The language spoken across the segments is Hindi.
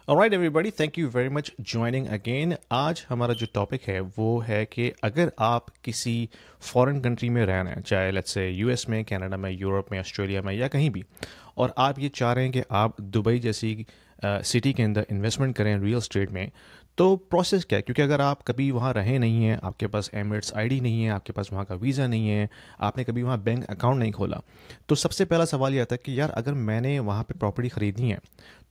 Alright everybody, thank you very much joining again. आज हमारा जो टॉपिक है वो है कि अगर आप किसी फॉरेन कंट्री में रह रहे हैं, चाहे लेट्स से यूएस में, कनाडा में, यूरोप में, ऑस्ट्रेलिया में या कहीं भी, और आप ये चाह रहे हैं कि आप दुबई जैसी सिटी के अंदर इन्वेस्टमेंट करें रियल स्टेट में, तो प्रोसेस क्या है? क्योंकि अगर आप कभी वहाँ रहे नहीं हैं, आपके पास एमिरेट्स आईडी नहीं है, आपके पास वहाँ का वीज़ा नहीं है, आपने कभी वहाँ बैंक अकाउंट नहीं खोला, तो सबसे पहला सवाल ये आता है कि यार अगर मैंने वहाँ पे प्रॉपर्टी ख़रीदनी है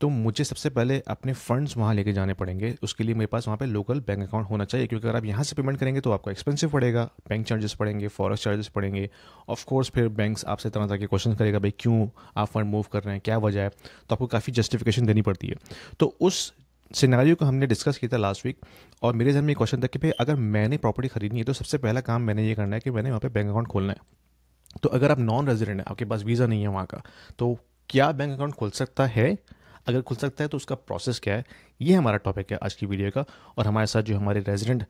तो मुझे सबसे पहले अपने फंड्स वहाँ लेके जाने पड़ेंगे। उसके लिए मेरे पास वहाँ पे लोकल बैंक अकाउंट होना चाहिए, क्योंकि अगर आप यहाँ से पेमेंट करेंगे तो आपको एक्सपेंसिव पड़ेगा, बैंक चार्जेस पड़ेंगे, फॉरेक्स चार्जेस पड़ेंगे। ऑफ कोर्स फिर बैंक्स आपसे तरह तरह के क्वेश्चन करेगा, भाई क्यों आप फंड मूव कर रहे हैं, क्या वजह है, तो आपको काफ़ी जस्टिफिकेशन देनी पड़ती है। तो उस सिनेरियो को हमने डिस्कस किया था लास्ट वीक, और मेरे जहन में एक क्वेश्चन था कि भाई अगर मैंने प्रॉपर्टी खरीदनी है तो सबसे पहला काम मैंने ये करना है कि मैंने वहाँ पे बैंक अकाउंट खोलना है। तो अगर आप नॉन रेजिडेंट हैं, आपके पास वीज़ा नहीं है वहाँ का, तो क्या बैंक अकाउंट खुल सकता है? अगर खुल सकता है तो उसका प्रोसेस क्या है? ये हमारा टॉपिक है आज की वीडियो का। और हमारे साथ जो हमारे रेजिडेंट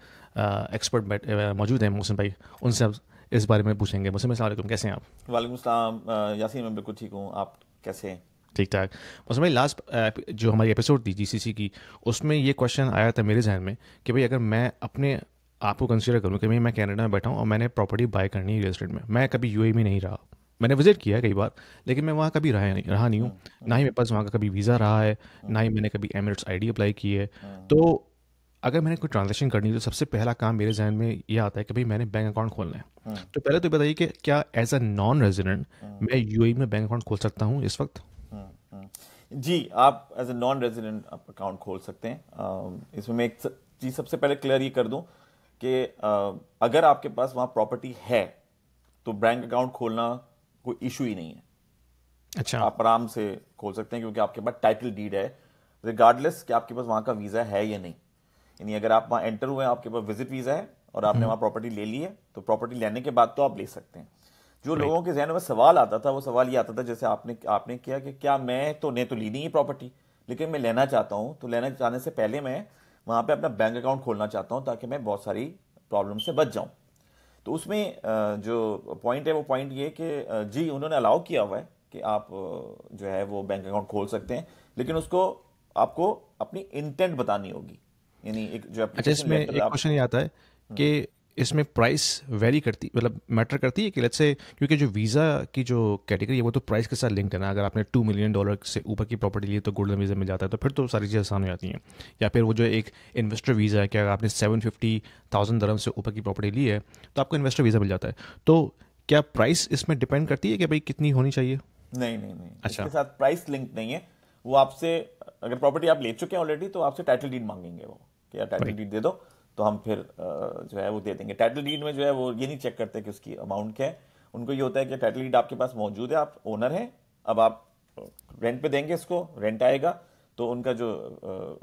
एक्सपर्ट मौजूद हैं, मोहसिन भाई, उनसे अब इस बारे में पूछेंगे। मोहसिन भाई, अस्सलाम वालेकुम, कैसे हैं आप? वालेकुम सलाम। यासीन, मैं बिल्कुल ठीक हूँ। आप कैसे हैं? ठीक ठाक। मोहसिन भाई, लास्ट जो हमारी एपिसोड थी जीसीसी की, उसमें ये क्वेश्चन आया था मेरे जहन में कि भाई अगर मैं अपने आप को कंसिडर करूँ कि भाई मैं कनाडा में बैठा हूँ और मैंने प्रॉपर्टी बाय करनी है रियल एस्टेट में, मैं कभी यूएई में नहीं रहा, मैंने विजिट किया है कई बार, लेकिन मैं वहाँ कभी रहा नहीं हूँ, हम्म, ना ही हम्म, मेरे पास वहाँ का कभी वीज़ा रहा है, हम्म, ना ही मैंने कभी एमिरेट्स आईडी अप्लाई की है। हम्म, तो अगर मैंने कोई ट्रांजेक्शन करनी है तो सबसे पहला काम मेरे जहन में ये आता है कि भाई मैंने बैंक अकाउंट खोलना है। हम्म, तो पहले तो बताइए कि क्या एज अ नॉन रेजिडेंट हम्म, मैं यूएई में बैंक अकाउंट खोल सकता हूँ इस वक्त? जी, आप एज ए नॉन रेजिडेंट आप अकाउंट खोल सकते हैं। इसमें मैं एक चीज़ सबसे पहले क्लियर ये कर दूं कि अगर आपके पास वहाँ प्रॉपर्टी है तो बैंक अकाउंट खोलना कोई इशू ही नहीं है। अच्छा। आप आराम से खोल सकते हैं क्योंकि आपके पास टाइटल डीड है, रिगार्डलेस कि आपके पास वहाँ का वीज़ा है या नहीं। यानी अगर आप वहाँ एंटर हुए हैं, आपके पास विजिट वीज़ा है और आपने वहाँ प्रॉपर्टी ले ली है, तो प्रॉपर्टी लेने के बाद तो आप ले सकते हैं। जो राइट। लोगों के जहन में सवाल आता था, वो सवाल ये आता था जैसे आपने आपने किया कि क्या मैं तो ने तो ली नहीं है प्रॉपर्टी, लेकिन मैं लेना चाहता हूँ, तो लेना चाहने से पहले मैं वहाँ पे अपना बैंक अकाउंट खोलना चाहता हूँ ताकि मैं बहुत सारी प्रॉब्लम से बच जाऊँ। तो उसमें जो पॉइंट है वो पॉइंट ये कि जी उन्होंने अलाउ किया हुआ है कि आप जो है वो बैंक अकाउंट खोल सकते हैं, लेकिन उसको आपको अपनी इंटेंट बतानी होगी। यानी एक जो अच्छा, एप्लीकेशन इसमें लेटर एक आप। क्वेश्चन ये आता है कि इसमें प्राइस वेरी करती, मतलब मैटर करती है कि लेट्स से, क्योंकि जो वीज़ा की जो कैटेगरी है वो तो प्राइस के साथ लिंक्ड है ना। अगर आपने $2 मिलियन से ऊपर की प्रॉपर्टी ली है तो गोल्डन वीज़ा मिल जाता है, तो फिर तो सारी चीज़ें आसान हो जाती हैं। या फिर वो जो एक इन्वेस्टर वीज़ा है कि अगर आपने 750,000 dirham से ऊपर की प्रॉपर्टी ली है तो आपको इन्वेस्टर वीज़ा मिल जाता है। तो क्या प्राइस इसमें डिपेंड करती है कि भाई कितनी होनी चाहिए? नहीं नहीं नहीं, अच्छा। इसके साथ प्राइस लिंक नहीं है। वो आपसे, अगर प्रॉपर्टी आप ले चुके हैं ऑलरेडी, तो आपसे टाइटल डीड मांगेंगे वो कि यार टाइटल राइट। डीड दे दो, तो हम फिर जो है वो दे देंगे। टाइटल डीड में जो है वो ये नहीं चेक करते कि उसकी अमाउंट क्या है। उनको ये होता है कि टाइटल डीड आपके पास मौजूद है, आप ओनर हैं, अब आप रेंट पे देंगे, इसको रेंट आएगा, तो उनका जो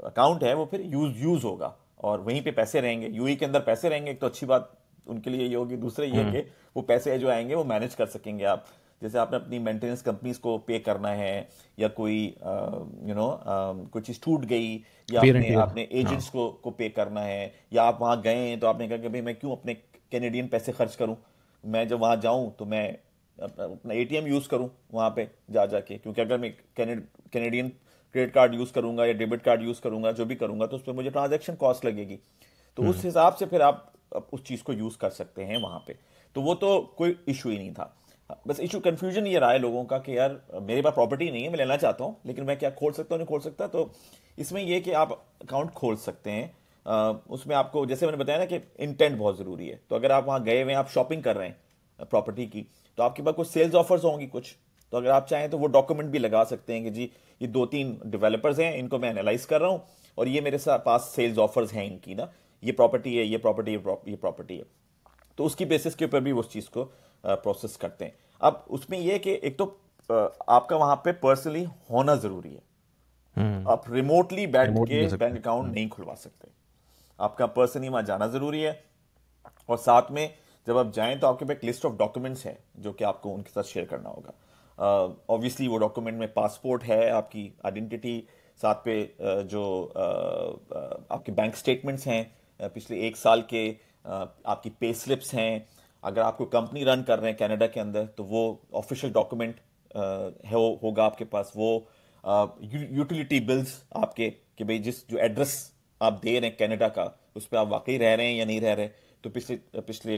अकाउंट है वो फिर यूज होगा और वहीं पे पैसे रहेंगे, यूई के अंदर पैसे रहेंगे। एक तो अच्छी बात उनके लिए ये होगी, दूसरा ये हम्म। कि वो पैसे जो आएंगे वो मैनेज कर सकेंगे आप। जैसे आपने अपनी मेंटेनेंस कंपनीज को पे करना है, या कोई कोई चीज़ टूट गई, या वेयर एंड आपने टियर। आपने हाँ। एजेंट्स को पे करना है, या आप वहाँ गए हैं तो आपने कहा कि भाई मैं क्यों अपने कैनेडियन पैसे खर्च करूँ, मैं जब वहाँ जाऊँ तो मैं अपना एटीएम यूज़ करूँ वहाँ पे जा जाके, क्योंकि अगर मैं कैनेडियन क्रेडिट कार्ड यूज़ करूँगा या डेबिट कार्ड यूज़ करूँगा, जो भी करूँगा, तो उस पर मुझे ट्रांजैक्शन कॉस्ट लगेगी। तो उस हम्म। हिसाब से फिर आप उस चीज़ को यूज़ कर सकते हैं वहाँ पे। तो वो तो कोई इशू ही नहीं था। बस इशू कंफ्यूजन ये रहा है लोगों का कि यार मेरे पास प्रॉपर्टी नहीं है, मैं लेना चाहता हूँ, लेकिन मैं क्या खोल सकता हूँ, नहीं खोल सकता। तो इसमें यह कि आप अकाउंट खोल सकते हैं। उसमें आपको, जैसे मैंने बताया ना, कि इंटेंट बहुत ज़रूरी है। तो अगर आप वहाँ गए हुए हैं, आप शॉपिंग कर रहे हैं प्रॉपर्टी की, तो आपके पास कुछ सेल्स ऑफर्स होंगी कुछ, तो अगर आप चाहें तो वो डॉक्यूमेंट भी लगा सकते हैं कि जी ये दो तीन डेवलपर्स हैं, इनको मैं एनालाइज कर रहा हूँ, और ये मेरे साथ पास सेल्स ऑफर्स हैं इनकी ना, ये प्रॉपर्टी है, ये प्रॉपर्टी, ये प्रॉपर्टी है। तो उसकी बेसिस के ऊपर भी वो उस चीज़ को प्रोसेस करते हैं। अब उसमें यह कि एक तो आपका वहां पे पर्सनली होना ज़रूरी है। हम्म। आप रिमोटली बैठ रिमोट नहीं के कर बैंक सकते। अकाउंट नहीं खुलवा सकते। आपका पर्सनली वहां जाना ज़रूरी है। और साथ में जब आप जाएं तो आपके पास एक लिस्ट ऑफ डॉक्यूमेंट्स है जो कि आपको उनके साथ शेयर करना होगा। ऑब्वियसली वो डॉक्यूमेंट में पासपोर्ट है, आपकी आइडेंटिटी, साथ पे आपके बैंक स्टेटमेंट्स हैं पिछले एक साल के, आपकी पे स्लिप्स हैं। अगर आपको कंपनी रन कर रहे हैं कनाडा के अंदर, तो वो ऑफिशियल डॉक्यूमेंट होगा आपके पास। वो यूटिलिटी बिल्स आपके कि भाई जिस जो एड्रेस आप दे रहे हैं कनाडा का, उस पर आप वाकई रह रहे हैं या नहीं रह रहे। तो पिछले पिछले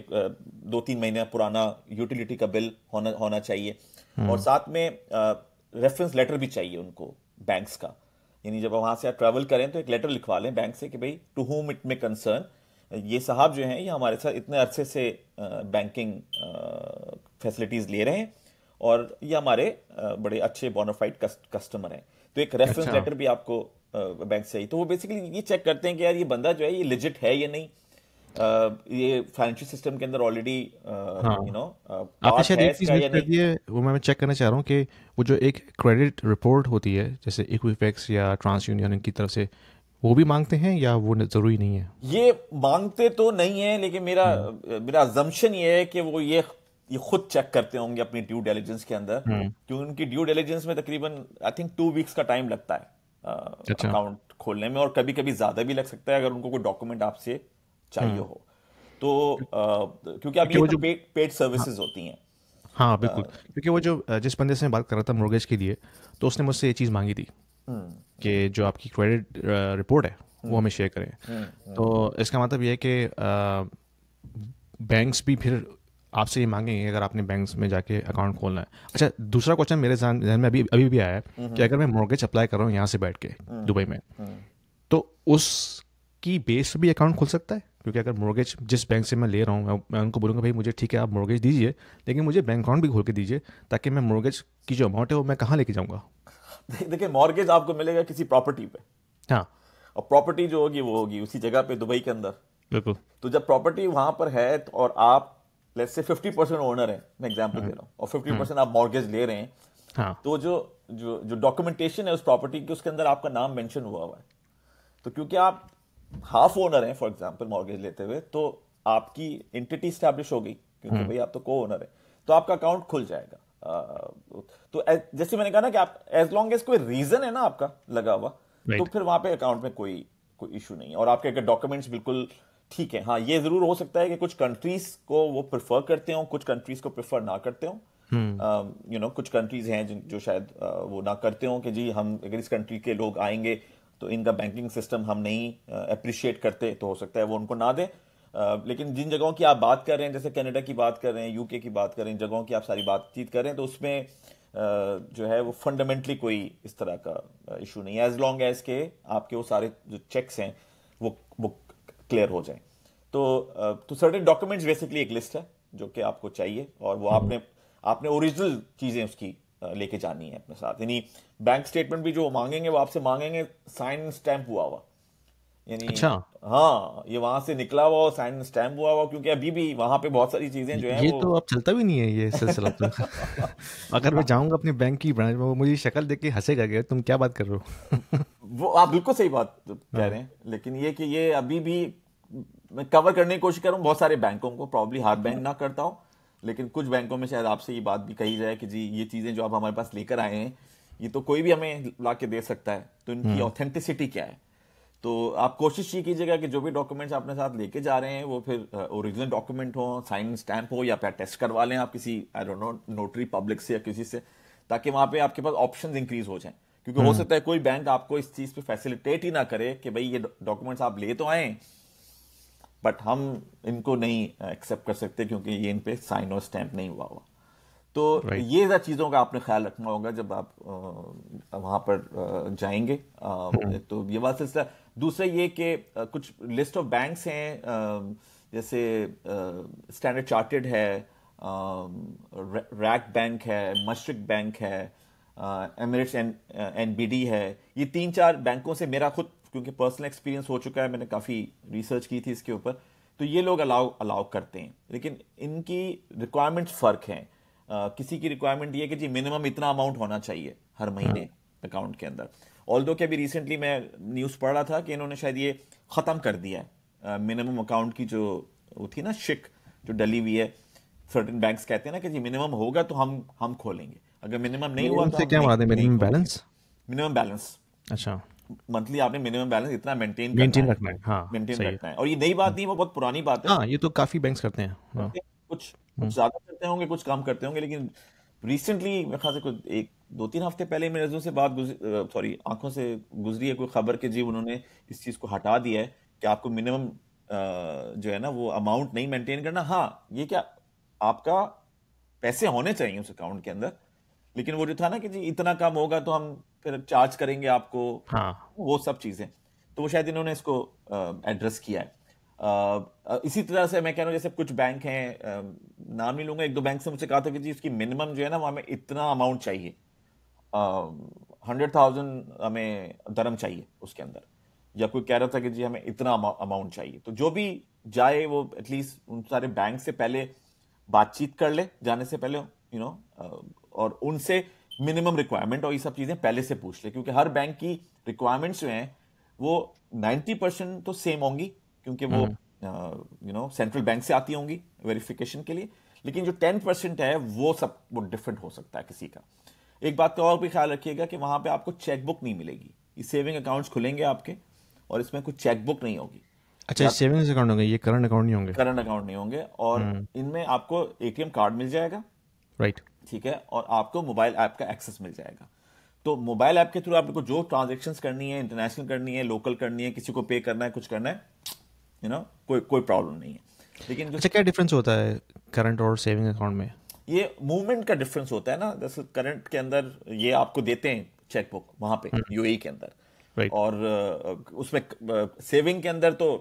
2-3 महीने पुराना यूटिलिटी का बिल होना होना चाहिए। और साथ में रेफरेंस लेटर भी चाहिए उनको बैंक्स का। यानी जब वहां से आप ट्रैवल करें तो एक लेटर लिखवा लें बैंक से कि भाई to whom it may concern, ये साहब जो हैं ये हमारे साथ इतने अरसे से बैंकिंग फैसिलिटीज ले रहे हैं और ये हमारे बड़े अच्छे बोनाफाइड कस्टमर हैं। तो एक रेफरेंस अच्छा। लेटर भी आपको बैंक से ही, तो वो बेसिकली ये चेक करते हैं कि यार ये बंदा जो है ये लिजिट है या नहीं, ये फाइनेंशियल सिस्टम के अंदर ऑलरेडी हाँ, आपने पार्ट शायद है एक चीज़ इसका मिस या कर नहीं। दी है, वो मैं चेक करना चाह रहा हूँ कि वो जो एक क्रेडिट रिपोर्ट होती है जैसे इक्विफैक्स या ट्रांस यूनियन की तरफ से, वो भी मांगते हैं या वो ज़रूरी नहीं है? ये मांगते तो नहीं है, लेकिन मेरा हम्म। मेरा अजम्पशन ये है कि वो ये खुद चेक करते होंगे अपनी ड्यू डिलिजेंस के अंदर, हम्म। क्योंकि उनकी ड्यू डिलिजेंस में तकरीबन आई थिंक 2 वीक्स का टाइम लगता है अच्छा। अकाउंट खोलने में, और कभी कभी ज्यादा भी लग सकता है अगर उनको कोई डॉक्यूमेंट आपसे चाहिए हम्म। हो तो। क्योंकि अब क्योंकि ये वो तो जो, पेड हाँ, सर्विसेज होती हैं। हाँ बिल्कुल, क्योंकि वो जो जिस बंदे से मैं बात कर रहा था मोर्गेज के लिए, तो उसने मुझसे ये चीज़ मांगी थी कि जो आपकी क्रेडिट रिपोर्ट है वो हमें शेयर करें। तो इसका मतलब ये है कि बैंक्स भी फिर आपसे ये मांगेंगे अगर आपने बैंक्स में जाके अकाउंट खोलना है। अच्छा, दूसरा क्वेश्चन मेरे जहन में अभी अभी भी आया है कि अगर मैं मॉर्गेज अप्लाई कर रहा हूँ यहाँ से बैठ के दुबई में, तो उसकी बेस पे भी अकाउंट खुल सकता है? क्योंकि अगर मॉर्गेज जिस बैंक से मैं ले रहा हूँ, मैं उनको बोलूँगा भाई मुझे ठीक है आप मॉर्गेज दीजिए, लेकिन मुझे बैंक अकाउंट भी खोल के दीजिए, ताकि मैं मॉर्गेज की जो अमाउंट है वो मैं कहाँ लेके जाऊँगा? देखिए मॉर्गेज आपको मिलेगा किसी प्रॉपर्टी पे, हाँ और प्रॉपर्टी जो होगी वो होगी उसी जगह पे दुबई के अंदर। बिल्कुल। तो जब प्रॉपर्टी वहां पर है और आप लेट्स से 50% ओनर है, मैं एग्जांपल दे रहा हूँ, और 50% आप मॉर्गेज ले रहे हैं, हाँ। तो जो जो जो डॉक्यूमेंटेशन है उस प्रॉपर्टी की उसके अंदर आपका नाम मेंशन हुआ हुआ है। तो क्योंकि आप हाफ ओनर हैं फॉर एग्जांपल मॉर्गेज लेते हुए, तो आपकी एंटिटी स्टैब्लिश हो गई, क्योंकि भाई आप तो को ओनर है, तो आपका अकाउंट खुल जाएगा। तो जैसे मैंने कहा ना कि आप एज लॉन्ग एज कोई रीजन है ना आपका लगा हुआ, तो राइट। फिर वहां पे अकाउंट में कोई कोई इशू नहीं है, और आपके अगर डॉक्यूमेंट्स बिल्कुल ठीक है। हाँ, ये जरूर हो सकता है कि कुछ कंट्रीज को वो प्रेफर करते हो, कुछ कंट्रीज को प्रेफर ना करते हो। कुछ कंट्रीज हैं जो शायद वो ना करते हो कि जी हम अगर इस कंट्री के लोग आएंगे तो इनका बैंकिंग सिस्टम हम नहीं अप्रिशिएट करते, तो हो सकता है वो उनको ना दें। लेकिन जिन जगहों की आप बात कर रहे हैं, जैसे कनाडा की बात कर रहे हैं, यूके की बात कर रहे हैं, जगहों की आप सारी बातचीत कर रहे हैं, तो उसमें जो है वो फंडामेंटली कोई इस तरह का इशू नहीं है, एज लॉन्ग एज के आपके वो सारे जो चेक्स हैं वो क्लियर हो जाए। तो सर्टेन डॉक्यूमेंट्स बेसिकली एक लिस्ट है जो कि आपको चाहिए, और वो आपने आपने ओरिजिनल चीजें उसकी लेके जानी है अपने साथ। यानी बैंक स्टेटमेंट भी जो मांगेंगे वो आपसे मांगेंगे साइन स्टैंप हुआ हुआ, यानी अच्छा, हाँ ये वहां से निकला हुआ और साइन स्टैम्प हुआ हुआ, क्योंकि अभी भी वहां पे बहुत सारी चीजें जो हैं ये वो तो अब चलता भी नहीं है ये सिलसिला तो। अगर मैं जाऊंगा अपने बैंक की ब्रांच में, वो मुझे शक्ल देख के हंसेगा कि तुम क्या बात कर रहे हो। वो आप बिल्कुल सही बात कह रहे हैं, लेकिन ये कि ये अभी भी मैं कवर करने की कोशिश कर रहा हूँ बहुत सारे बैंकों को, प्रॉब्ली हर बैंक ना करता हूँ, लेकिन कुछ बैंकों में शायद आपसे ये बात भी कही जाए कि जी ये चीजें जो आप हमारे पास लेकर आए हैं ये तो कोई भी हमें ला के दे सकता है, तो इनकी ऑथेंटिसिटी क्या है। तो आप कोशिश ये कीजिएगा कि जो भी डॉक्यूमेंट्स अपने साथ लेके जा रहे हैं वो फिर ओरिजिनल डॉक्यूमेंट हो, साइन स्टैम्प हो, या फिर टेस्ट करवा लें आप किसी I don't know notary public से या किसी से, ताकि वहां पे आपके पास ऑप्शंस इंक्रीज हो जाएं। क्योंकि हो सकता है कोई बैंक आपको इस चीज पे फैसिलिटेट ही ना करे कि भाई ये डॉक्यूमेंट्स आप ले तो आए बट हम इनको नहीं एक्सेप्ट कर सकते क्योंकि ये इन पे साइन और स्टैंप नहीं हुआ हुआ। तो राइट। ये सब चीज़ों का आपने ख्याल रखना होगा जब आप वहाँ पर जाएंगे। तो ये बात सिलसिला। दूसरा ये कि कुछ लिस्ट ऑफ बैंक्स हैं, जैसे स्टैंडर्ड चार्टर्ड है, रैक बैंक है, मशरिक बैंक है, एमिरेट्स एनबीडी है। ये 3-4 बैंकों से मेरा खुद क्योंकि पर्सनल एक्सपीरियंस हो चुका है, मैंने काफ़ी रिसर्च की थी इसके ऊपर, तो ये लोग अलाउ करते हैं, लेकिन इनकी रिक्वायरमेंट्स फ़र्क हैं। किसी की रिक्वायरमेंट ये कि जी मिनिमम इतना अमाउंट होना चाहिए हर महीने अकाउंट के अंदर। ऑल्दो कि अभी रिसेंटली मैं न्यूज़ पढ़ रहा था कि इन्होंने शायद ये ख़त्म कर दिया है मिनिमम अकाउंट की जो वो थी ना शिक जो डली हुई है। सर्टेन बैंक्स कहते हैं ना कि जी मिनिमम होगा तो हम खोलेंगे, अगर मिनिमम नहीं हुआ मिनिमम तो से हम क्या नहीं मुराद है? नहीं मिनिमम खोलेंगे। बैलेंस? मिनिमम बैलेंस अच्छा। मंथली आपने मिनिमम बैलेंस इतना मेंटेन करना मेंटेन है, रखना है, हाँ मेंटेन सही है। रखना है। और ये नई बात नहीं, वो बहुत पुरानी बात है। हाँ, ये तो काफ़ी बैंक्स करते हैं, हाँ। करते हैं, कुछ कुछ ज्यादा करते होंगे, कुछ कम करते होंगे, लेकिन रिसेंटली मेरे ख्याल से कोई एक 2-3 हफ्ते पहले मेरे नज़रों से बात सॉरी आंखों से गुजरी है कोई खबर कि जी उन्होंने इस चीज़ को हटा दिया है कि आपको मिनिमम जो है ना वो अमाउंट नहीं मेंटेन करना। हाँ, ये क्या, आपका पैसे होने चाहिए उस अकाउंट के अंदर, लेकिन वो जो था ना कि जी इतना कम होगा तो हम फिर चार्ज करेंगे आपको, हाँ। वो सब चीज़ें, तो वो शायद इन्होंने इसको एड्रेस किया है। इसी तरह से मैं कह रहा हूँ जैसे कुछ बैंक हैं, नाम नहीं लूंगा, एक दो बैंक से मुझसे कहा था कि जी इसकी मिनिमम जो है ना वो हमें इतना अमाउंट चाहिए, 100,000 हमें दरम चाहिए उसके अंदर, या कोई कह रहा था कि जी हमें इतना अमाउंट चाहिए। तो जो भी जाए वो एटलीस्ट उन सारे बैंक से पहले बातचीत कर ले जाने से पहले, और उनसे मिनिमम रिक्वायरमेंट और ये सब चीज़ें पहले से पूछ ले, क्योंकि हर बैंक की रिक्वायरमेंट्स जो हैं वो 90% तो सेम होंगी, क्योंकि वो सेंट्रल बैंक से आती होंगी वेरिफिकेशन के लिए, लेकिन जो 10% है वो डिफरेंट हो सकता है किसी का। एक बात का और भी ख्याल रखिएगा कि वहां पे आपको चेकबुक नहीं मिलेगी। ये सेविंग अकाउंट्स खुलेंगे आपके और इसमें कुछ चेकबुक नहीं होगी। अच्छा, ये सेविंग्स अकाउंट होंगे, ये करंट अकाउंट नहीं होंगे? करंट अकाउंट नहीं होंगे, और इनमें आपको एटीएम कार्ड मिल जाएगा, राइट। ठीक है, और आपको मोबाइल ऐप का एक्सेस मिल जाएगा। तो मोबाइल ऐप के थ्रू आपको जो ट्रांजेक्शन्स करनी है, इंटरनेशनल करनी है, लोकल करनी है, किसी को पे करना है, कुछ करना है, कोई प्रॉब्लम नहीं है। लेकिन जो अच्छा, क्या डिफरेंस होता है करंट और सेविंग अकाउंट में? ये मूवमेंट का डिफरेंस होता है ना, जैसे करंट के अंदर ये आपको देते हैं चेकबुक वहां पे यूएई के अंदर, राइट। और उसमें सेविंग के अंदर तो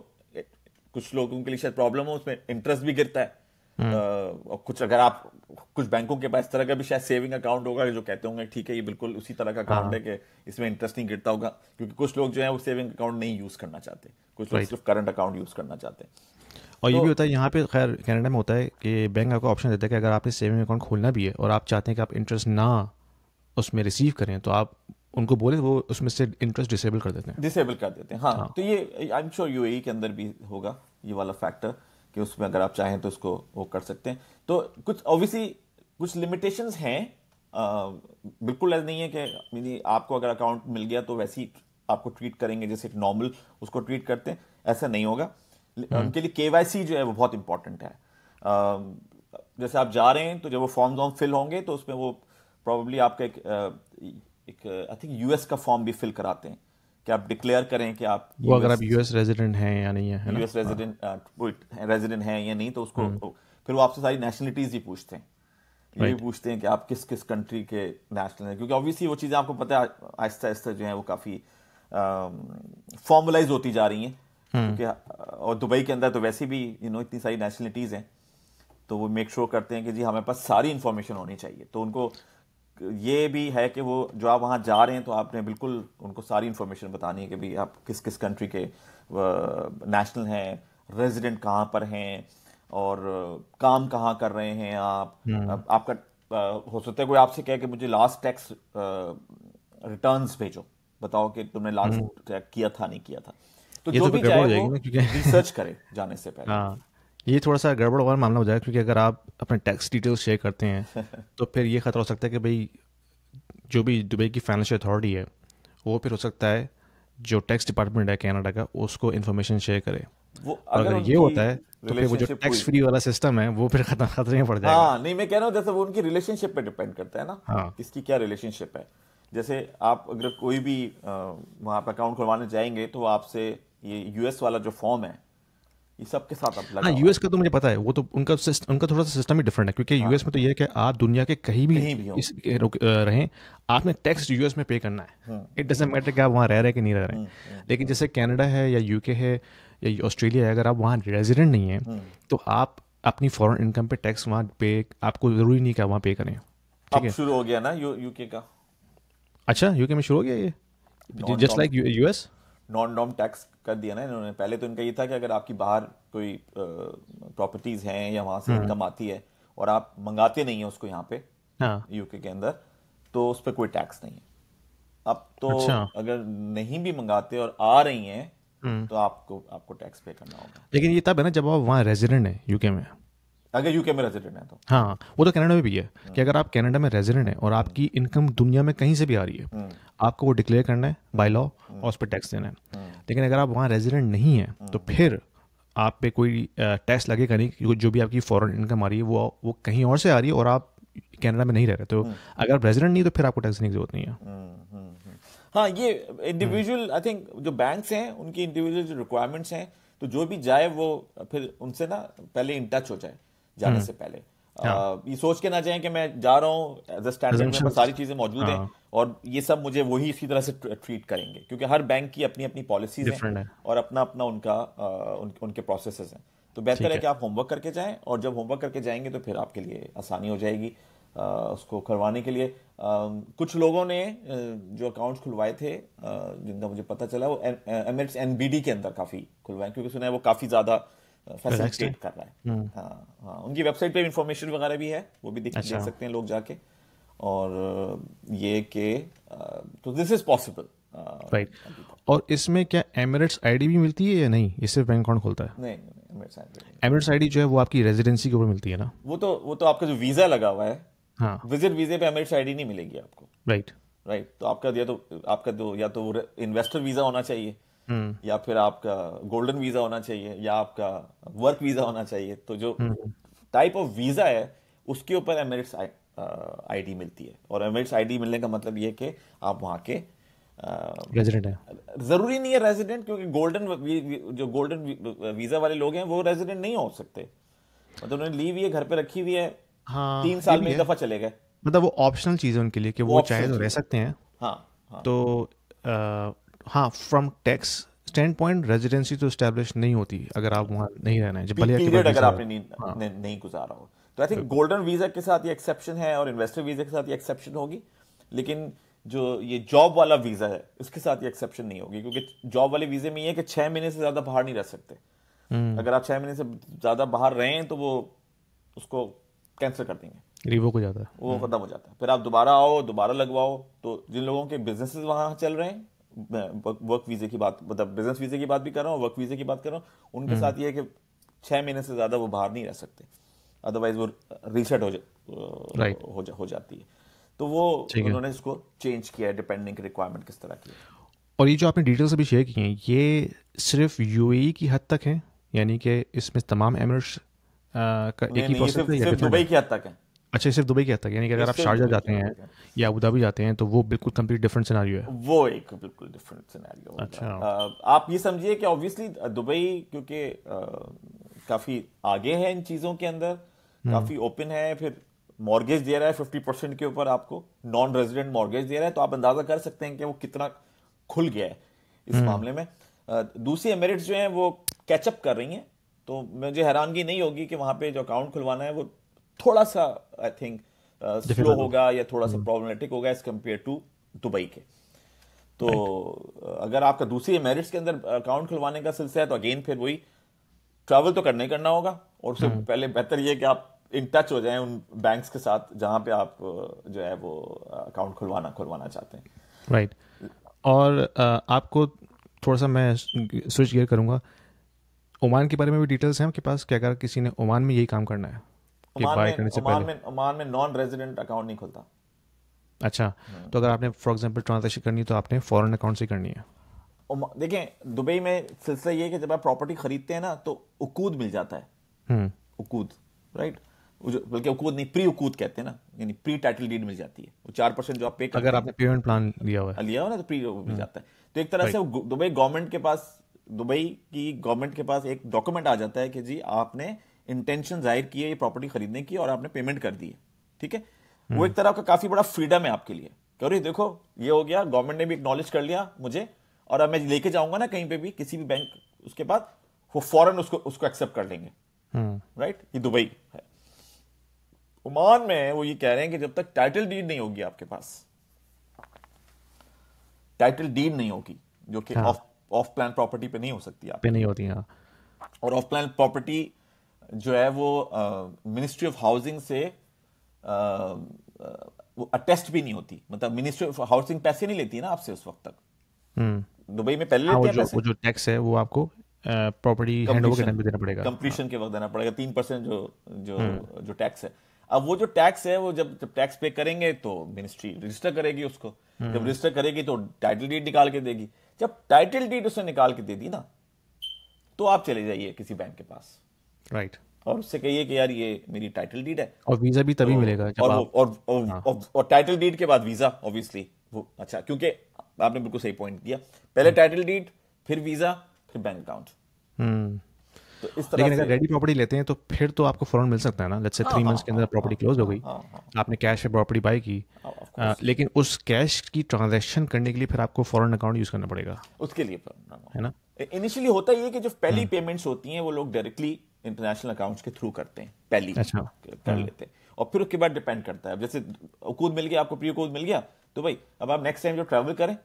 कुछ लोगों के लिए शायद प्रॉब्लम हो, उसमें इंटरेस्ट भी गिरता है। और कुछ अगर आप कुछ बैंकों के पास इस तरह का भी शायद सेविंग अकाउंट होगा जो कहते होंगे ठीक है ये बिल्कुल उसी तरह का अकाउंट है कि इसमें इंटरेस्ट नहीं गिरता होगा, क्योंकि कुछ लोग जो है वो सेविंग अकाउंट नहीं यूज करना चाहते, कुछ लोग सिर्फ करंट अकाउंट यूज करना चाहते हैं। और ये भी होता है यहाँ पे, खैर कनाडा में होता है कि बैंक आपको ऑप्शन देता है कि अगर आपने सेविंग अकाउंट खोलना भी है और आप चाहते हैं कि आप इंटरेस्ट ना उसमें रिसीव करें, तो आप उनको बोले, वो उसमें से इंटरेस्ट डिसेबल कर देते हैं। डिसेबल कर देते हैं, हाँ। तो ये आई एम श्योर यूएई के अंदर भी होगा ये वाला फैक्टर कि उसमें अगर आप चाहें तो इसको वो कर सकते हैं। तो कुछ ऑब्वियसली कुछ लिमिटेशंस हैं, बिल्कुल ऐसा नहीं है कि आपको अगर अकाउंट मिल गया तो वैसे ही आपको ट्रीट करेंगे जैसे नॉर्मल उसको ट्रीट करते हैं, ऐसा नहीं होगा। उनके लिए केवाईसी जो है वो बहुत इंपॉर्टेंट है। जैसे आप जा रहे हैं तो जब वो फॉर्म फिल होंगे तो उसमें वो प्रॉब्ली आपका एक आई थिंक यूएस का फॉर्म भी फिल कराते हैं कि आप डिक्लेयर करें कि आप वो अगर आप यूएस रेजिडेंट हैं या नहीं है ना, यूएस रेजिडेंट हैं या नहीं, तो उसको फिर वो आपसे सारी नेशनलिटीज ही पूछते हैं। ये भी पूछते हैं कि आप किस किस कंट्री के नेशनल हैं, क्योंकि ऑब्वियसली वो चीज़ें आपको पता है आहिस्ता आहिस्ता जो है वो काफ़ी फॉर्मलाइज होती जा रही हैं, क्योंकि और दुबई के अंदर तो वैसे भी इतनी सारी नेशनलिटीज़ हैं, तो वो मेक श्योर करते हैं कि जी हमारे पास सारी इंफॉर्मेशन होनी चाहिए। तो उनको ये भी है कि वो जो आप वहाँ जा रहे हैं तो आपने बिल्कुल उनको सारी इंफॉर्मेशन बतानी है कि भाई आप किस किस कंट्री के नेशनल हैं, रेजिडेंट कहाँ पर हैं, और काम कहाँ कर रहे हैं आप। आपका हो सकता है कोई आपसे कहे कि मुझे लास्ट टैक्स रिटर्न्स भेजो, बताओ कि तुमने लास्ट टैक्स किया था नहीं किया था। तो जो भी चाहे वो रिसर्च करे जाने से पहले। हाँ, ये थोड़ा सा गड़बड़ वाला मामला हो जाएगा, क्योंकि अगर आप अपने टैक्स डिटेल्स शेयर करते हैं तो फिर ये खतरा हो सकता है कि भाई जो भी दुबई की फाइनेंशियल अथॉरिटी है वो फिर हो सकता है जो टैक्स डिपार्टमेंट है कनाडा का उसको इन्फॉर्मेशन शेयर करे। वो अगर ये होता है तो फिर वो जो टैक्स फ्री वाला सिस्टम है वो फिर खतरे में पड़ जाएगा। हाँ, नहीं मैं कह रहा हूँ जैसे वो उनकी रिलेशनशिप पे डिपेंड करता है ना, हाँ, किसकी क्या रिलेशनशिप है। जैसे आप अगर कोई भी वहाँ पे अकाउंट खुलवाने जाएंगे तो आपसे ये यूएस वाला जो फॉर्म है ये सबके साथ आप लगा। हाँ, यूएस का तो मुझे पता है, वो तो उनका थोड़ा सा सिस्टम ही डिफरेंट है, क्योंकि यूएस में तो ये है कि आप दुनिया के कहीं भी रहें, आपने टैक्स यूएस में पे करना है। इट डजंट मैटर कि आप वहाँ रह रहे कि नहीं रह रहे। लेकिन जैसे कनाडा है या यूके है या ऑस्ट्रेलिया है, अगर आप वहाँ रेजिडेंट नहीं है तो आप अपनी फॉरेन इनकम पे टैक्स वहाँ पे, आपको जरूरी नहीं कि वहाँ पे करें। ठीक है, शुरू हो गया ना यूके का। अच्छा, यूके में शुरू हो गया ये, just like US non dom tax कर दिया ना इन्होंने। पहले तो इनका ये था कि अगर आपकी बाहर कोई प्रॉपर्टीज हैं या वहां से इनकम आती है और आप मंगाते नहीं है उसको यहाँ पे यूके के अंदर, तो उस पर कोई टैक्स नहीं है। अब तो अगर नहीं भी मंगाते और आ रही हैं तो आपको टैक्स पे करना होगा। लेकिन ये तब है ना जब आप वहाँ रेजिडेंट है यूके में, अगर यूके में रेजिडेंट है तो। हाँ, वो तो कनाडा में भी है कि अगर आप कनाडा में रेजिडेंट है और आपकी इनकम दुनिया में कहीं से भी आ रही है, आपको वो डिक्लेयर करना है बाय लॉ और उस पर टैक्स देना है। लेकिन अगर आप वहाँ रेजिडेंट नहीं है तो फिर आप पे कोई टैक्स लगेगा नहीं, क्योंकि जो भी आपकी फॉरेन इनकम आ रही है वो कहीं और से आ रही है और आप कनाडा में नहीं रह रहे, तो अगर आप रेजिडेंट नहीं तो फिर आपको टैक्स देने की जरूरत नहीं है। हाँ, ये इंडिविजुअल आई थिंक जो बैंक्स हैं उनकी इंडिविजुअल जो रिक्वायरमेंट्स हैं, तो जो भी जाए वो फिर उनसे ना पहले इन टच हो जाए जाने से पहले। हाँ, ये सोच के ना जाए कि मैं जा रहा हूँ एज अ स्टैंडर्ड मेरे पास assumptions, सारी चीजें मौजूद हैं हाँ, और ये सब मुझे वही इसी तरह से ट्रीट करेंगे, क्योंकि हर बैंक की अपनी अपनी पॉलिसीज हैं डिफरेंट है। और अपना अपना उनका उनके प्रोसेसेस हैं। तो बेहतर ठीक है है। कि आप होमवर्क करके जाएं, और जब होमवर्क करके जाएंगे तो फिर आपके लिए आसानी हो जाएगी उसको करवाने के लिए। कुछ लोगों ने जो अकाउंट्स खुलवाए थे, जिनका मुझे पता चला, वो एमिरेट्स एनबीडी के अंदर काफ़ी खुलवाए, क्योंकि सुना है वो काफ़ी ज़्यादा रिलैक्स्ड है। फैसिलिटेट कर रहा है। हाँ हाँ, उनकी वेबसाइट पे इंफॉर्मेशन वगैरह भी है, वो भी देख अच्छा, सकते हैं लोग जाके। और ये कि तो दिस इज पॉसिबल राइट। अभी तक। और इसमें क्या एमिरेट्स आईडी भी मिलती है या नहीं, ये सिर्फ बैंक अकाउंट खोलता है? नहीं नहीं नहीं, एमिरेट्स एनबीडी एमिरेट्स आईडी जो है वो आपकी रेजिडेंसी के ऊपर मिलती है ना? वो तो आपका जो वीज़ा लगा हुआ है, हाँ, विजिट वीज़े पे एमिरेट्स आईडी नहीं मिलेगी आपको। राइट। राइट, तो आपका या तो इन्वेस्टर वीजा होना चाहिए, या फिर आपका गोल्डन वीजा होना चाहिए, या आपका वर्क वीजा होना चाहिए। तो जो टाइप ऑफ वीजा है उसके ऊपर एमिरेट्स आईडी मिलती है। और एमिरेट्स आईडी मिलने का मतलब ये है कि आप वहाँ के रेजिडेंट है। जरूरी नहीं है रेजिडेंट, क्योंकि जो गोल्डन वीजा वाले लोग हैं वो रेजिडेंट नहीं हो सकते। मतलब उन्होंने ली हुई है, घर पे रखी हुई है, हाँ, तीन ये साल भी में एक है। दफा चले गए। मतलब वो ऑप्शनल चीज़ है उनके लिए कि वो वो चाहे ऑप्शनल तो रह चीज है। सकते हैं। हाँ हाँ, तो हाँ, from tax stand point residency तो इस्टेब्लिश नहीं होती अगर आप वहाँ नहीं रहना है, जब भले आपके पास पीरियड अगर वीज़ा है। आपने हाँ, नहीं गुजारा हो। तो आई थिंक बिल्कुल। गोल्डन वीजा के साथ ये एक्सेप्शन है और इन्वेस्टर वीजा के साथ ये एक्सेप्शन होगी, लेकिन जो ये जॉब वाला वीजा है इसके साथ ये एक्सेप्शन नहीं होगी, क्योंकि जॉब वाले वीजे में ये है कि 6 महीने से ज्यादा बाहर नहीं रह सकते। अगर आप 6 महीने से ज्यादा बाहर रहे हैं तो वो उसको कैंसिल कर देंगे, रिवोक हो जाता है। वो खत्म हो जाता है। फिर आप दोबारा आओ, दोबारा लगवाओ। तो जिन लोगों के बिजनेसेस वहां चल रहे हैं, वर्क वीजे की बात, मतलब बिजनेस वीजे की बात भी कर रहा हूँ, वर्क वीजे की बात कर रहा हूँ, उनके साथ ये है कि 6 महीने से ज्यादा वो बाहर नहीं रह सकते, अदरवाइज वो रीसेट राइट। हो जाती है। तो वो ठीक है। उन्होंने इसको चेंज किया है, डिपेंडिंग रिक्वायरमेंट किस तरह की है। और ये जो आपने डिटेल्स अभी शेयर की हैं, ये सिर्फ यूएई की हद तक है, यानी कि इसमें तमाम एमिरेट्स का एक नहीं ही नहीं, ये प्रोसेस है या सिर्फ डिफरेंट दुबई है? की हद तक है। अच्छा, ये सिर्फ दुबई की हद तक, यानी कि ये अगर आप सिर्फ शारजा दुबई की जाते हद हैं तक है। या अबू धाबी जाते हैं तो वो बिल्कुल कंप्लीट डिफरेंट सिनारियो है। वो एक बिल्कुल डिफरेंट सिनेरियो अच्छा। होगा। आप ये समझिए कि ऑब्वियसली दुबई, क्योंकि काफी आगे है इन चीजों के अंदर, काफी ओपन है। फिर मॉर्गेज दे रहा है 50% के ऊपर आपको, नॉन रेजिडेंट मॉर्गेज दे रहा है, तो आप अंदाजा कर सकते हैं कि वो कितना खुल गया है इस मामले में। दूसरी एमिरेट्स जो हैं वो कैचअप कर रही हैं, तो मुझे हैरानगी नहीं होगी कि वहां पे जो अकाउंट खुलवाना है वो थोड़ा सा आई थिंक स्लो डिफिकल्ट हो। होगा या थोड़ा सा प्रॉब्लमेटिक होगा एज कम्पेयर टू दुबई के। तो राइट। अगर आपका दूसरी एमिरेट्स के अंदर अकाउंट खुलवाने का सिलसिला है, तो अगेन फिर वही ट्रैवल तो करना ही करना होगा, और उससे पहले बेहतर ये है कि आप इन टच हो जाएं उन बैंक्स के साथ जहां पे आप जो है वो अकाउंट खुलवाना चाहते हैं। राइट। और आपको थोड़ा सा मैं स्विच गियर करूँगा, ओमान के बारे में भी डिटेल्स हैं आपके पास कि अगर किसी ने ओमान में यही काम करना है कि बाय करने से पहले? ओमान में नॉन रेजिडेंट अकाउंट नहीं खुलता। अच्छा, तो अगर आपने फॉर एग्जांपल ट्रांजैक्शन करनी है तो आपने फॉरेन अकाउंट से करनी है? देखें, दुबई में सिलसिला ये है कि जब आप प्रॉपर्टी खरीदते हैं ना, तो उकूद मिल जाता है। उकूद, राइट, बल्कि उकूद नहीं, प्री उकूद कहते हैं ना, यानी प्री टाइटल डीड मिल जाती है। वो 4% जो आप पे करते अगर हैं, आपने पेमेंट प्लान लिया हुआ है। लिया हो ना, तो प्री मिल जाता है। तो एक तरह से दुबई की गवर्नमेंट के पास एक डॉक्यूमेंट आ जाता है कि जी आपने इंटेंशन जाहिर की है ये प्रॉपर्टी खरीदने की, और आपने पेमेंट कर दी है। ठीक है, वो एक तरह का काफी बड़ा फ्रीडम है आपके लिए कि अरे देखो ये हो गया, गवर्नमेंट ने भी एक्नॉलेज कर लिया मुझे, और अब मैं लेके जाऊंगा ना कहीं पे भी, किसी भी बैंक, उसके बाद वो फौरन उसको एक्सेप्ट कर लेंगे। राइट, ये दुबई है। ओमान में वो ये कह रहे हैं कि जब तक टाइटल डीड नहीं होगी आपके पास, टाइटल डीड नहीं होगी, जो कि हाँ, ऑफ प्लान प्रॉपर्टी पे नहीं हो सकती आप। पे नहीं होती। हाँ, और ऑफ प्लान प्रॉपर्टी जो है वो मिनिस्ट्री ऑफ हाउसिंग से वो अटेस्ट भी नहीं होती। मतलब मिनिस्ट्री ऑफ हाउसिंग पैसे नहीं लेती है ना आपसे उस वक्त तक। दुबई में पहले हाँ, लेते हैं पैसे, वो जो टैक्स है वो आपको प्रॉपर्टी हैंडओवर के टाइम पे देना पड़ेगा। कंप्लीशन के वक्त देना पड़ेगा, 3% जो टैक्स है। अब वो जो टैक्स है वो जब टैक्स पे करेंगे तो मिनिस्ट्री रजिस्टर करेगी उसको, जब रजिस्टर करेगी तो टाइटल डीड निकाल के देगी। जब टाइटल डीड उसने निकाल के दे दी ना, तो आप चले जाइए किसी बैंक के पास। राइट। और उससे कहिए कि यार ये मेरी टाइटल डीड है। और वीज़ा भी तभी तो मिलेगा जब और वो आप। हाँ। और टाइटल डीड के बाद वीजा ऑब्वियसली वो अच्छा, क्योंकि आपने बिल्कुल सही पॉइंट दिया, पहले टाइटल डीड, फिर वीजा, फिर बैंक अकाउंट। हम्म। तो इस तरह लेकिन अगर से। रेडी प्रॉपर्टी लेते हैं तो फिर तो आपको फ़ौरन मिल सकता है ना, लेट्स से हाँ 3 मंथ्स हाँ के अंदर हाँ हाँ प्रॉपर्टी क्लोज हो हाँ गई, हाँ हाँ। आपने कैश पे प्रॉपर्टी बाय की। Of course. लेकिन उस कैश की ट्रांजैक्शन करने के लिए फिर आपको फ़ौरन अकाउंट यूज़ करना पड़ेगा, उसके लिए है ना? इनिशियली होता ही है कि जो पहली हम्म। पेमेंट्स होती हैं वो लोग डायरेक्टली इंटरनेशनल अकाउंट्स के थ्रू करते हैं, पहली अच्छा। कर लेते हैं, और फिर उसके बाद डिपेंड करता है। अब जैसे कोड मिल गया आपको, प्री कोड मिल गया, तो भाई अब आप नेक्स्ट टाइम जब ट्रैवल करें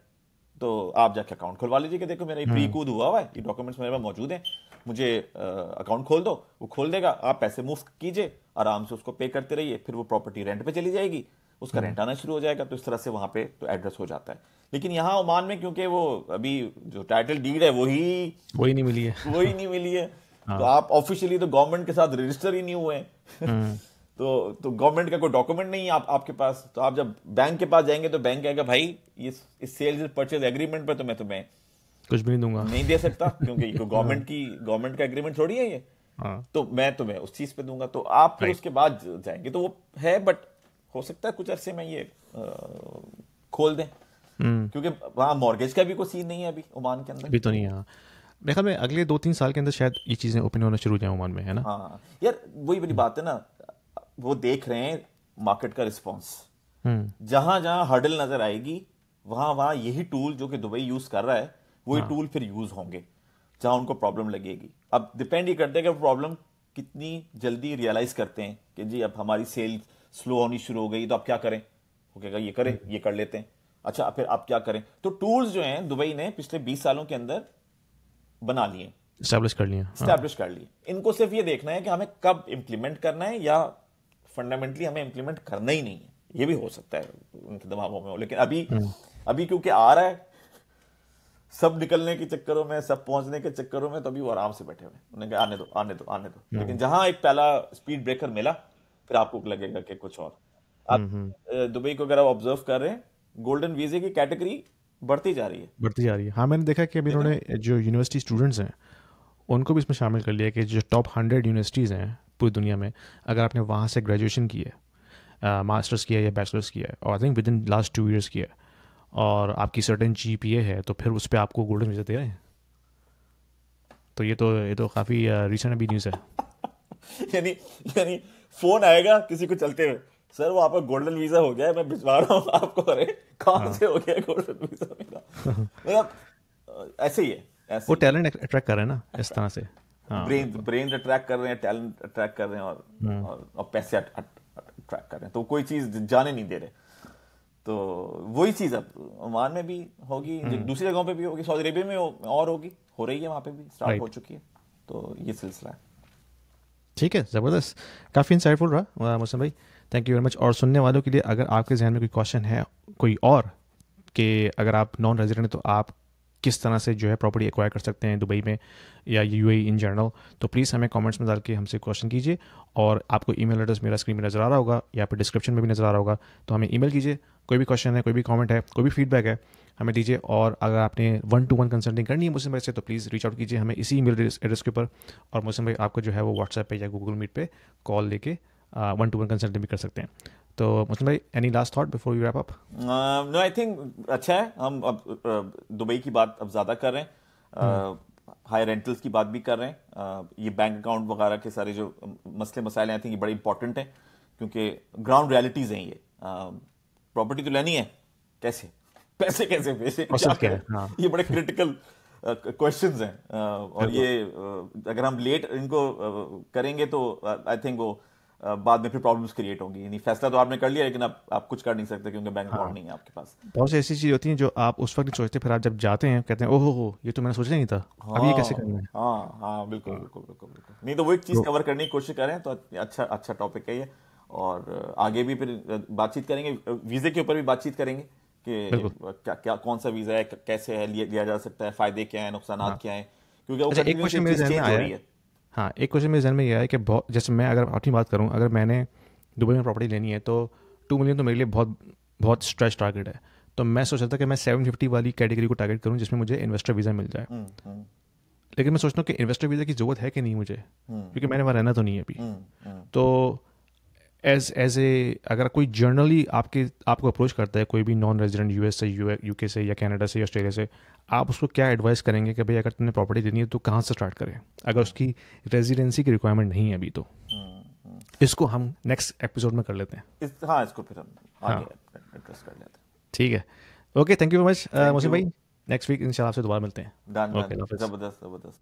तो आप जाके अकाउंट खुलवा लीजिए कि देखो मेरा ये प्री हम्म। कूद हुआ है, ये डॉक्यूमेंट्स मेरे पास मौजूद हैं, मुझे अकाउंट खोल दो। वो खोल देगा, आप पैसे मूव कीजिए, आराम से उसको पे करते रहिए, फिर वो प्रॉपर्टी रेंट पे चली जाएगी, उसका रेंट आना शुरू हो जाएगा। तो इस तरह से वहां पे तो एड्रेस हो जाता है। लेकिन यहाँ ओमान में क्योंकि वो अभी जो टाइटल डीड है वही नहीं मिली है। वही नहीं मिली है, तो हाँ। आप ऑफिशियली तो गवर्नमेंट के साथ रजिस्टर ही नहीं हुए हैं। हम्म। तो गवर्नमेंट का कोई डॉक्यूमेंट नहीं है आपके पास। तो आप जब बैंक के पास जाएंगे तो बैंक कहेगा भाई ये इस सेल्स परचेज एग्रीमेंट पर तो मैं तुम्हें कुछ भी नहीं दूंगा। नहीं दे सकता, क्योंकि ये कोई हाँ। गवर्नमेंट का एग्रीमेंट थोड़ी है ये। हाँ। तो मैं तुम्हें उस चीज पे दूंगा, तो आप फिर राइट। उसके बाद जाएंगे तो वो है। बट हो सकता है कुछ अरसे में ये खोल दें, हम्म। क्योंकि वहां मॉर्गेज का भी कोई सीन नहीं है अभी ओमान के अंदर। अभी तो नहीं है, हाँ। मेरे ख्याल में अगले 2-3 साल के अंदर शायद ये चीज़ें ओपन होना शुरू हो जाए ओमान में, है ना? हाँ यार, वही बड़ी बात है ना, वो देख रहे हैं मार्केट का रिस्पॉन्स। हम्म। जहां जहां हर्डल नजर आएगी वहां वहां यही टूल जो कि दुबई यूज कर रहा है वही हाँ। टूल फिर यूज होंगे जहां उनको प्रॉब्लम लगेगी। अब डिपेंड ही करते हैं कि प्रॉब्लम कितनी जल्दी रियलाइज करते हैं कि जी अब हमारी सेल स्लो होनी शुरू हो गई, तो अब क्या करें। वो कहेगा ये करें, ये कर लेते हैं। अच्छा फिर आप क्या करें। तो टूल्स जो हैं दुबई ने पिछले 20 सालों के अंदर बना लिए, इस्टेब्लिश कर लिया, हाँ। स्टैब्लिश कर लिए। इनको सिर्फ ये देखना है कि हमें कब इंप्लीमेंट करना है, या फंडामेंटली हमें इंप्लीमेंट करना ही नहीं है। ये भी हो सकता है उनके दिमागों में हो, लेकिन अभी हम्म। अभी क्योंकि आ रहा है, सब निकलने के चक्करों में, सब पहुंचने के चक्करों में, तो अभी वो आराम से बैठे हुए हैं। उन्होंने कहा आने दो आने दो आने दो। लेकिन जहां एक पहला स्पीड ब्रेकर मिला, फिर आपको लगेगा कि कुछ और। आप हम्म। दुबई को अगर आप ऑब्जर्व कर रहे हैं, गोल्डन वीजे की कैटेगरी बढ़ती जा रही है। बढ़ती जा रही है, हाँ। मैंने देखा कि अभी देखा। इन्होंने जो यूनिवर्सिटी स्टूडेंट्स हैं उनको भी इसमें शामिल कर लिया कि जो टॉप 100 यूनिवर्सिटीज़ हैं पूरी दुनिया में, अगर आपने वहाँ से ग्रेजुएशन की है, मास्टर्स किया है या बैचलर्स किया है, और I think with in last 2 years किया है, और आपकी सर्टेन जीपीए है, तो फिर उस पर आपको गोल्डन वीज़ा दे रहे हैं। तो ये तो काफ़ी रिसेंट अभी न्यूज़ है। यानी यानी फोन आएगा किसी को चलते हुए, सर वो आपका गोल्डन वीजा हो गया है, मैं भिजवा रहा हूँ आपको। अरे कहाँ हाँ। से हो गया गोल्डन वीजा मेरा। मतलब ऐसे ही है, ऐसे वो ही टैलेंट अट्रैक्ट कर रहे हैं ना इस तरह से। हाँ, ब्रेन बिल्कुल। ब्रेन अट्रैक्ट कर रहे हैं, टैलेंट अट्रैक्ट कर रहे हैं, हम्म। और पैसे अट्रैक्ट कर रहे हैं, तो कोई चीज जाने नहीं दे रहे। तो वही चीज अब ओमान में भी होगी, दूसरी जगहों पे भी होगी, सऊदी अरेबिया में और होगी, हो रही है, वहां पे भी स्टार्ट हो राइट। चुकी है। तो ये सिलसिला है। ठीक है, ज़बरदस्त। काफ़ी इंसाइटफुल रहा मोहसिन भाई, थैंक यू वेरी मच। और सुनने वालों के लिए, अगर आपके जहन में कोई क्वेश्चन है कोई और, कि अगर आप नॉन रेजिडेंट हैं तो आप किस तरह से जो है प्रॉपर्टी एक्वायर कर सकते हैं दुबई में या यूएई इन जनरल, तो प्लीज़ हमें कमेंट्स में डाल के हमसे क्वेश्चन कीजिए। और आपको ईमेल एड्रेस मेरा स्क्रीन में नज़र आ रहा होगा या फिर डिस्क्रिप्शन में भी नज़र आ रहा होगा, तो हमें ईमेल कीजिए। कोई भी क्वेश्चन है, कोई भी कमेंट है, कोई भी फीडबैक है, हमें दीजिए। और अगर आपने 1-to-1 कंसल्टिंग करनी है मोहसिन भाई से, तो प्लीज़ रीच आउट कीजिए हमें इसी ईमेल एड्रेस के ऊपर। और मोहसिन भाई आपको जो है वो व्हाट्सएप पे या गूगल मीट पे कॉल लेके 1-to-1 कंसल्टिंग भी कर सकते हैं। तो मोहसिन भाई, any last thought before you wrap up? No, I think अच्छा है। हम अब दुबई की बात अब ज्यादा कर रहे हैं, हाई रेंटल्स की बात भी कर रहे हैं। ये बैंक अकाउंट वगैरह के सारे जो मसले मसाइल हैं, आई थिंक ये बड़े इंपॉर्टेंट हैं, क्योंकि ग्राउंड रियलिटीज हैं ये। प्रॉपर्टी तो लेनी है, कैसे पैसे कैसे पैसे क्या प्रोसेस क्या है? करें, हाँ, ये बड़े क्रिटिकल क्वेश्चंस हैं। और बिल्कुल। ये अगर हम लेट इनको करेंगे तो आई थिंक वो बाद में फिर प्रॉब्लम्स क्रिएट होंगी। यानी फैसला तो आपने कर लिया, लेकिन आप कुछ कर नहीं सकते क्योंकि बैंक अकाउंट हाँ, नहीं है आपके पास। बहुत सी ऐसी चीज़ होती हैं जो आप उस वक्त नहीं सोचते, फिर आप जब जाते हैं कहते हैं ओहो हो, ये तो मैंने सोचा ही नहीं था, अब ये कैसे करना हाँ है। हाँ हाँ, बिल्कुल हाँ। बिल्कुल बिल्कुल बिल्कुल। नहीं तो वो एक चीज तो कवर करने की कोशिश करें तो अच्छा अच्छा टॉपिक है ये। और आगे भी फिर बातचीत करेंगे, वीजे के ऊपर भी बातचीत करेंगे कि बिल्कुल। क्या क्या कौन सा वीजा है, कैसे है, लिया जा सकता है, फायदे क्या हैं, नुकसानात हाँ। क्या हैं, क्योंकि वो अच्छा, एक कंटिन्यूसली क्वेश्चन मेरे चीज जहन में चेंज हो आया रही है। है। हाँ, एक क्वेश्चन मेरे जहन में यह है कि बहुत, जैसे मैं अगर अपनी बात करूँ, अगर मैंने दुबई में प्रॉपर्टी लेनी है तो 2 मिलियन तो मेरे लिए बहुत बहुत स्ट्रेच टारगेट है। तो मैं सोच रहा था कि मैं 750 वाली कैटेगरी को टारगेट करूँ जिसमें मुझे इन्वेस्टर वीज़ा मिल जाए। हम्म हम्म लेकिन मैं सोचता हूँ कि इन्वेस्टर वीज़ा की ज़रूरत है कि नहीं मुझे, क्योंकि मैंने वहाँ रहना तो नहीं है अभी। तो एज ए अगर कोई जर्नली आपको अप्रोच करता है, कोई भी नॉन रेजिडेंट यूएस से, यूके से या कनाडा से या ऑस्ट्रेलिया से, आप उसको क्या एडवाइस करेंगे कि भाई अगर तुमने प्रॉपर्टी लेनी है तो कहाँ से स्टार्ट करें, अगर उसकी रेजिडेंसी की रिक्वायरमेंट नहीं है अभी तो? इसको हम नेक्स्ट एपिसोड में कर लेते हैं। हाँ, इसको फिर हम आगे हाँ एड्रेस कर लेते हैं। ठीक है, okay, thank you very much Thank Mohsin you. भाई। नेक्स्ट वीक इंशाल्लाह आपसे दोबारा मिलते हैं। डन ओके, डन, हाफिज़। जबरदस्त जबरदस्त।